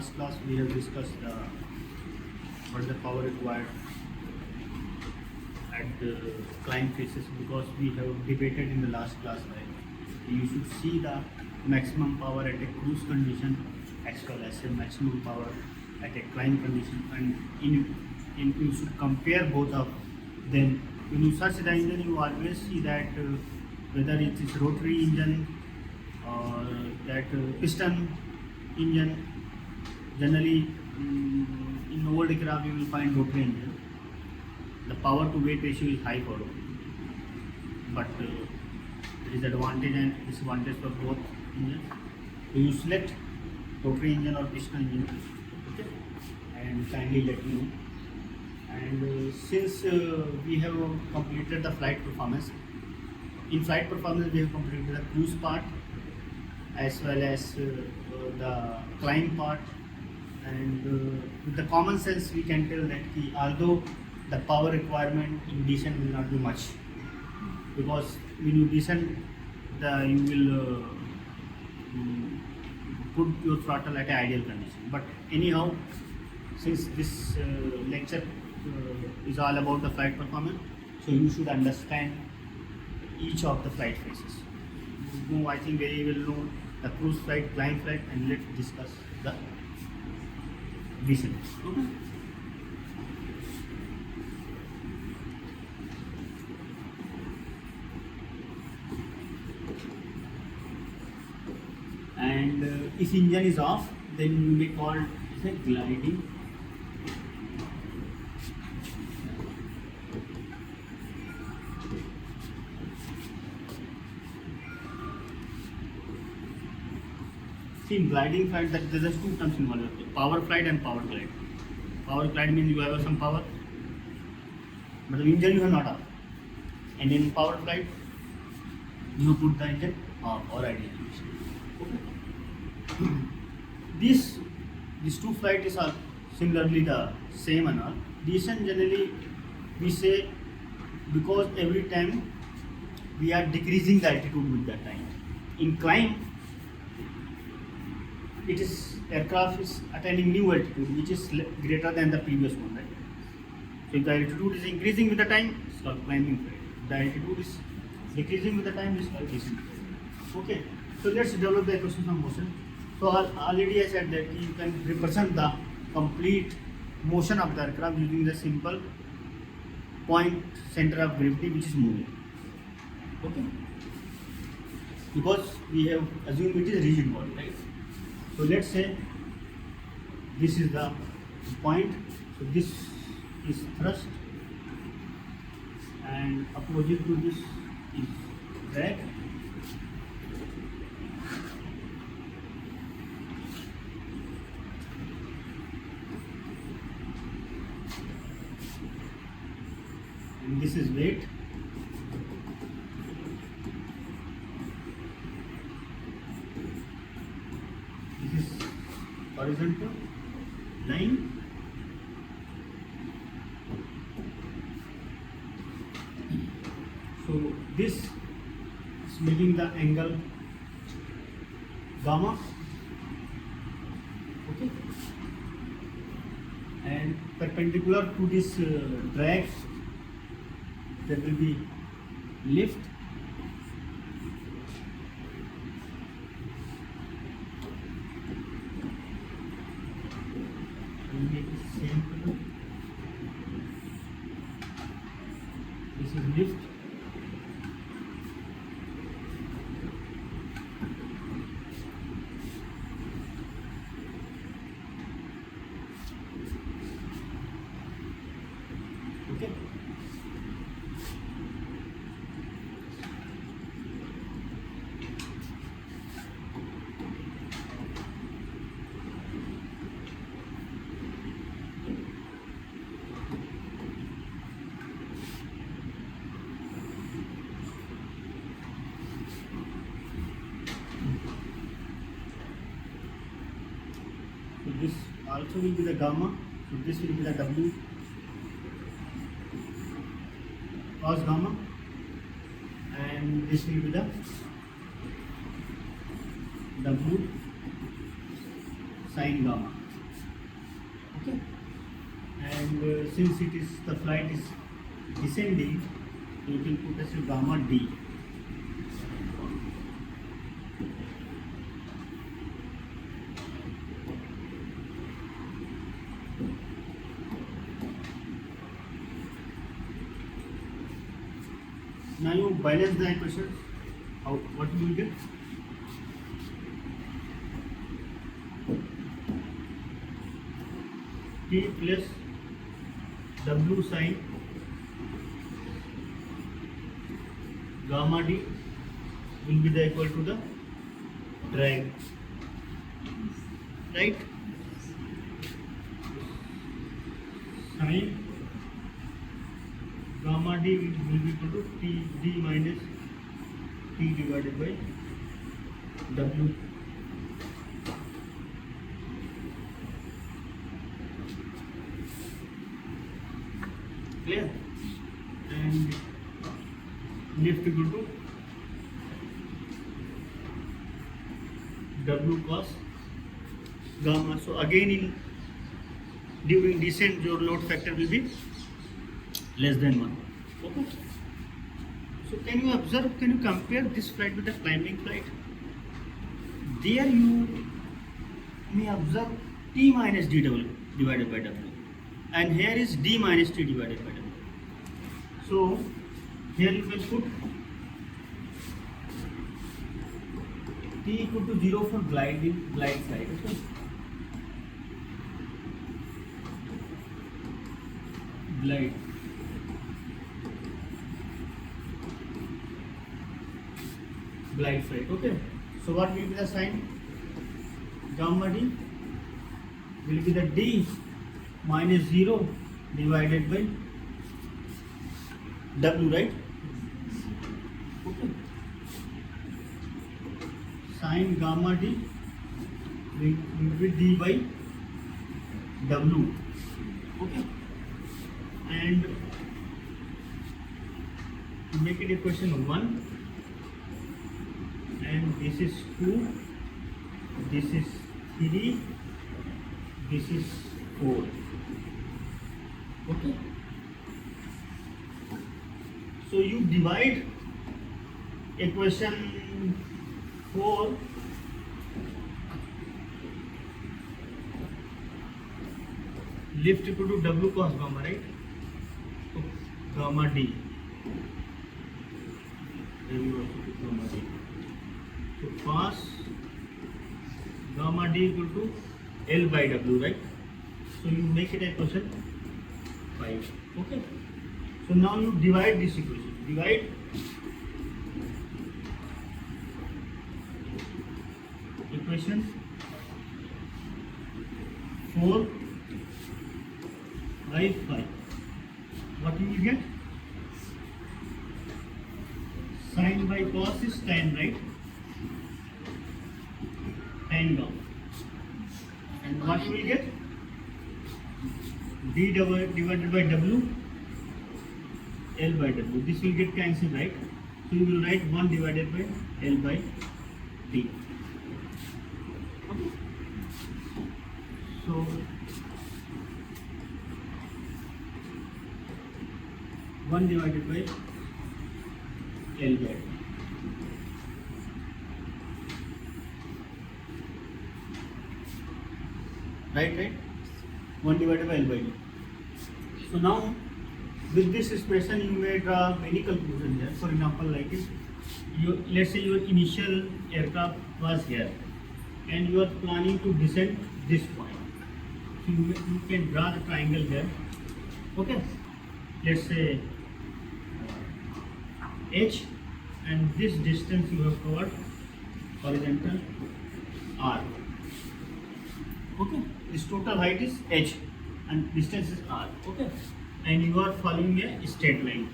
last class we have discussed what is the power required at the climb phases, because we have debated in the last class, right? You should see the maximum power at a cruise condition as well as a maximum power at a climb condition, and you should compare both of them. When you search the engine, you always see that whether it is rotary engine or that piston engine. Generally, in old aircraft you will find rotary engine. The power to weight ratio is high for rotary, but there is advantage and disadvantage for both engines. So you select rotary engine or piston engine, okay, and kindly let me know. And since we have completed the flight performance, in flight performance we have completed the cruise part as well as the climb part, and with the common sense we can tell that although the power requirement in descent will not be much, because when you descend you will put your throttle at an ideal condition. But anyhow, since this lecture is all about the flight performance, so you should understand each of the flight phases. You I think very well know the cruise flight, climb flight, and let's discuss the descent. Okay. And if engine is off, then you may call it a gliding. In gliding flight, that there are two terms involved: power flight and power glide. Power glide means you have some power, but the engine you have not off. And in power flight, you put the engine off or ideal condition. Okay. These two flights are similarly the same and all. Descent generally we say, because every time we are decreasing the altitude with that time. In climb, it is aircraft is attaining new altitude which is greater than the previous one, right? So if the altitude is increasing with the time, it's called climbing flight. If the altitude is decreasing with the time, it's called descent flight. Okay, so let's develop the equation of motion. So already I said that you can represent the complete motion of the aircraft using the simple point center of gravity which is moving. Okay, because we have assumed it is rigid body, right? So let's say this is the point, so this is thrust and opposite to this is drag. And this is weight. Horizontal line, so this is making the angle gamma, okay, and perpendicular to this drag there will be lift. Make it same color. This is lift. Okay. So this also will be the gamma. So this will be the W cos gamma, and this will be the W sin gamma. and since it is the flight is descending, you can put as a gamma d. Now you balance the equations. What you will get? T plus W sine gamma d will be the equal to the drag, right? Sine gamma d will be equal to T d minus T divided by W. Clear? And lift equal to W cos gamma. So again during descent your load factor will be less than 1. Okay. So can you observe, can you compare this flight with the climbing flight? There you may observe T minus dW divided by W, and here is D minus T divided by W. So here you can put T equal to 0 for glide side. Okay. Glide. Glide side. Okay. So what will be the sign? Gamma d will be the D minus 0 divided by W, right? Okay. Sin gamma d will be D by W. Okay. And make it equation 1. And this is 2, this is 3, this is 4. Okay. So you divide equation 4 lift equal to W cos gamma, right? So gamma D. Then you also put gamma D. So cos gamma d equal to L by W, right? So you make it equation 5. Okay. So now you divide this equation. Divide equation 4 by 5. What you will get? Sin by cos is tan, right? Tan down. And what you will get? D divided by W, L by W. This will get cancelled, right? So you will write 1 divided by L by D. Okay. So one divided by L by D. Right? 1 divided by L by D. So now, with this expression, you may draw many conclusions here. For example, like this, let's say your initial aircraft was here, and you are planning to descend this point. So you can draw the triangle here. Okay. Let's say H, and this distance you have covered horizontal R. Okay. This total height is H and distance is R. Okay. And you are following a straight line.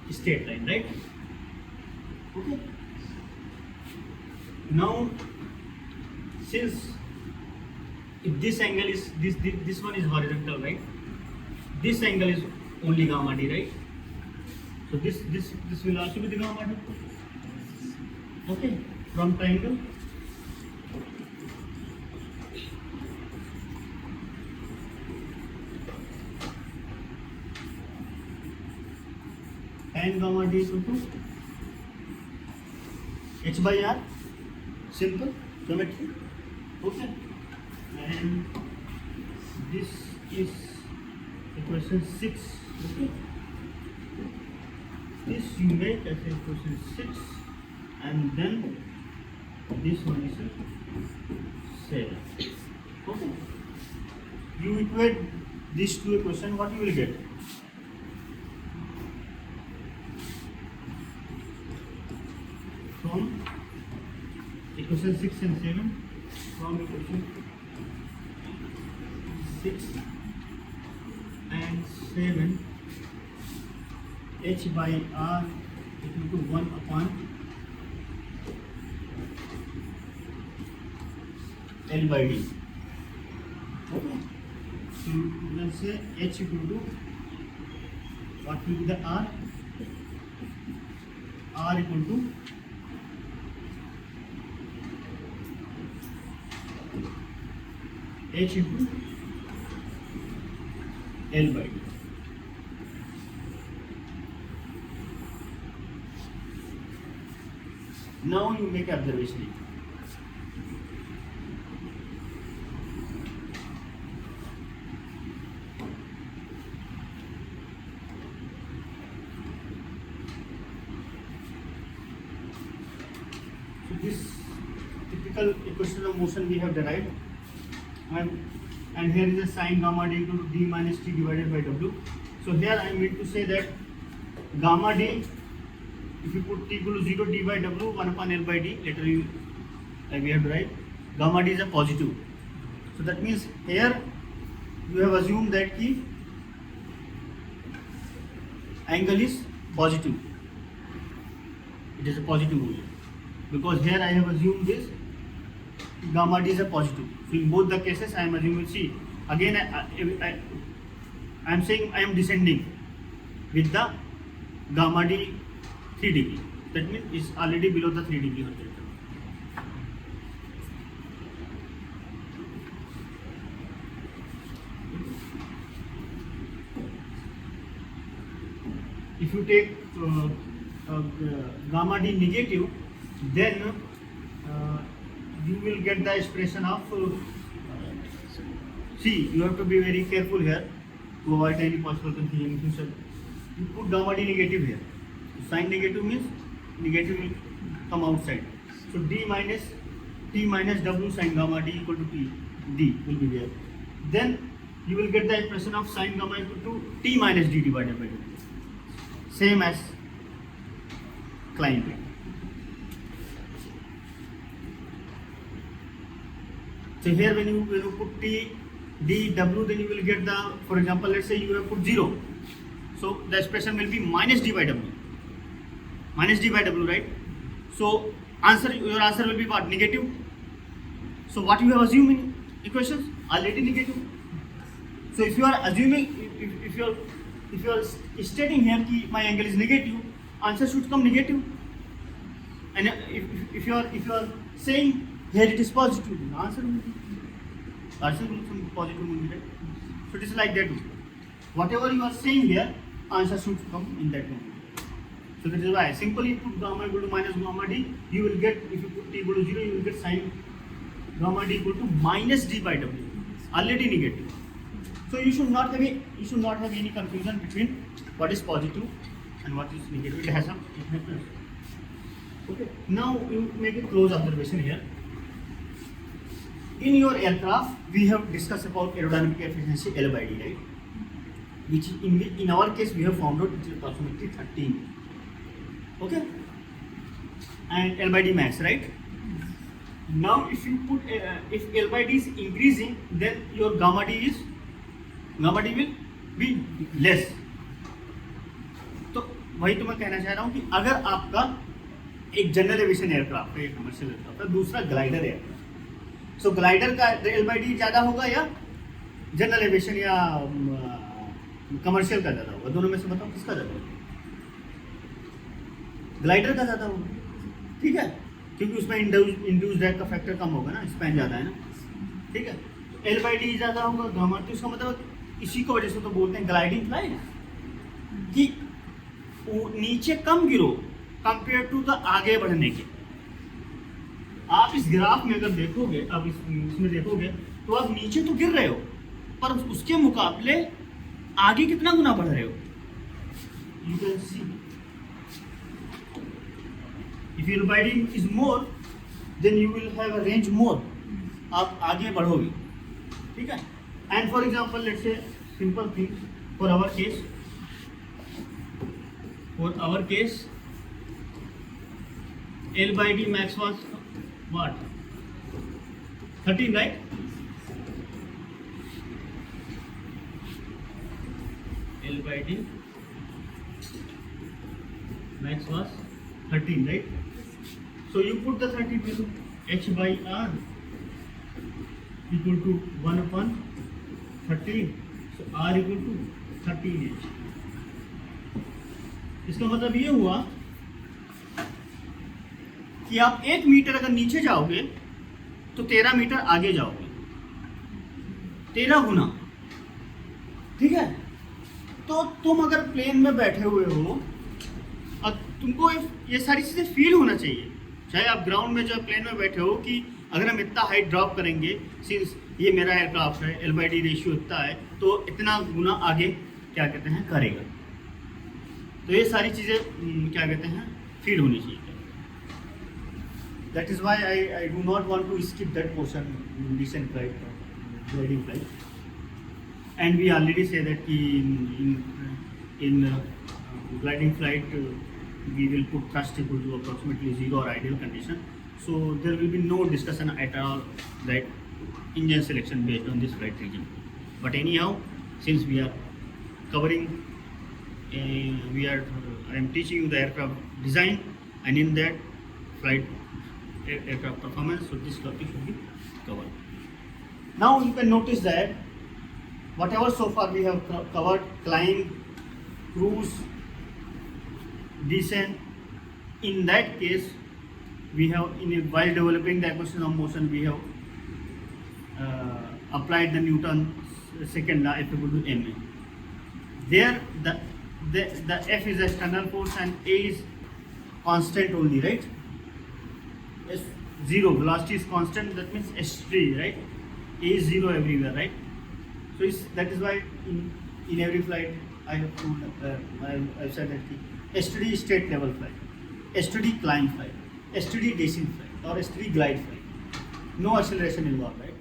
Straight line, right? Okay. Now, since if this angle is this one is horizontal, right? This angle is only gamma d, right? So this will also be the gamma d. Okay, from triangle sine gamma D equal to h by r, simple geometry. Okay, and this is equation 6. Okay, this you make as equation 6, and then this one is 7. Okay, you equate these two equations, what you will get? From equation 6 and 7, from equation 6 and 7, h by r equal to 1 upon L by D. Okay, so let's say h equal to what will be the r? R equal to h into L by D. Now you make observation. So this typical equation of motion we have derived. And here is a sine gamma d equal to d minus t divided by w. So here I mean to say that gamma d, if you put t equal to 0, d by w 1 upon L by d, later you we have derived, gamma d is a positive. So that means here you have assumed that the angle is positive. It is a positive only, because here I have assumed this gamma d is a positive. So in both the cases I am assuming, see again I am saying I am descending with the gamma d 3 degree. That means it's already below the 3 degree horizontal. If you take gamma d negative, then you will get the expression of see, you have to be very careful here to avoid any possible confusion. If you put gamma d negative here, sign negative means negative will come outside. So d minus t minus w sin gamma d equal to t, d will be there. Then you will get the expression of sin gamma equal to t minus d divided by w, same as climb rate. So here when you put t, d, w, then you will get the, for example, let's say you have put 0. So the expression will be minus d by w. Minus d by w, right? So your answer will be what? Negative. So what you have assumed in equations? Already negative. So if you are assuming, if you are stating here that my angle is negative, answer should come negative. And if you are saying here it is positive, the answer will be some positive only, right? So it is like that. Whatever you are saying here, answer should come in that way. So that is why simply put gamma equal to minus gamma d, you will get, if you put t equal to 0, you will get sin gamma d equal to minus d by w, already negative. So you should not have any confusion between what is positive and what is negative. It has some. Okay. Now you make a close observation here. In your aircraft, we have discussed about aerodynamic efficiency L by D, right? Which in our case we have found out it is approximately 13. Okay, and L by D max, right? Now if you put if L by D is increasing, then your gamma D will be less. तो वही तो मैं कहना चाह रहा हूँ कि अगर आपका एक जनरल एविएशन एयरक्राफ्ट है, एक कमर्शियल एयरक्राफ्ट है, दूसरा ग्लाइडर एयरक्राफ्ट, सो ग्लाइडर का एल बाई डी ज़्यादा होगा या जनरल एविएशन या कमर्शियल का ज़्यादा होगा? दोनों में से बताओ किसका ज़्यादा होगा? ग्लाइडर का ज़्यादा होगा, ठीक है, क्योंकि उसमें इंड्यूस ड्रैग का फैक्टर कम होगा ना, स्पैन ज़्यादा है ना, ठीक है। एल बाई डी ज़्यादा होगा गामा, तो इसका मतलब इसी की वजह से तो बोलते हैं ग्लाइडिंग फ्लाइट कि नीचे कम गिरो कंपेयर टू द आगे बढ़ने के। आप इस ग्राफ में अगर देखोगे, अब इसमें देखोगे तो आप नीचे तो गिर रहे हो, पर उसके मुकाबले आगे कितना गुना बढ़ रहे हो। You can see if your binding is more then you will have a range more, आप आगे बढ़ोगे, ठीक है। And for example let's say simple thing for our case L by D max was what? 13, right? L by D max was 13, right? So you put the 13 value H by R equal to 1 upon 13. So R equal to 13H. इसका मतलब ये हुआ कि आप 1 metre अगर नीचे जाओगे तो 13 मीटर आगे जाओगे, 13 गुना, ठीक है। तो तुम अगर प्लेन में बैठे हुए हो और तुमको ये सारी चीज़ें फील होना चाहिए, चाहे आप ग्राउंड में जो प्लेन में बैठे हो, कि अगर हम इतना हाइट ड्रॉप करेंगे, सिंस ये मेरा एयरक्राफ्ट है, L/D रेशियो इतना है, तो इतना गुना आगे क्या कहते हैं करेगा। तो ये सारी चीज़ें क्या कहते हैं फील होनी चाहिए। That is why I do not want to skip that portion in descent flight, gliding flight. And we already say that in gliding flight we will put thrust equal to approximately 0 or ideal condition. So there will be no discussion at all that engine selection based on this flight region. But anyhow, since we are covering, I am teaching you the aircraft design, and in that flight aircraft performance, so this topic should be covered. Now you can notice that whatever so far we have covered, climb, cruise, descent, in that case we have, while developing the equation of motion, we have applied the Newton's second law, F equal to ma. There the F is external force and A is constant only, right? Zero, velocity is constant, that means S3, right? A is 0 everywhere, right? So that is why in every flight I have told, I've said that S3 is straight level flight, S3 climb flight, S3 descent flight, or S3 glide flight. No acceleration involved, right?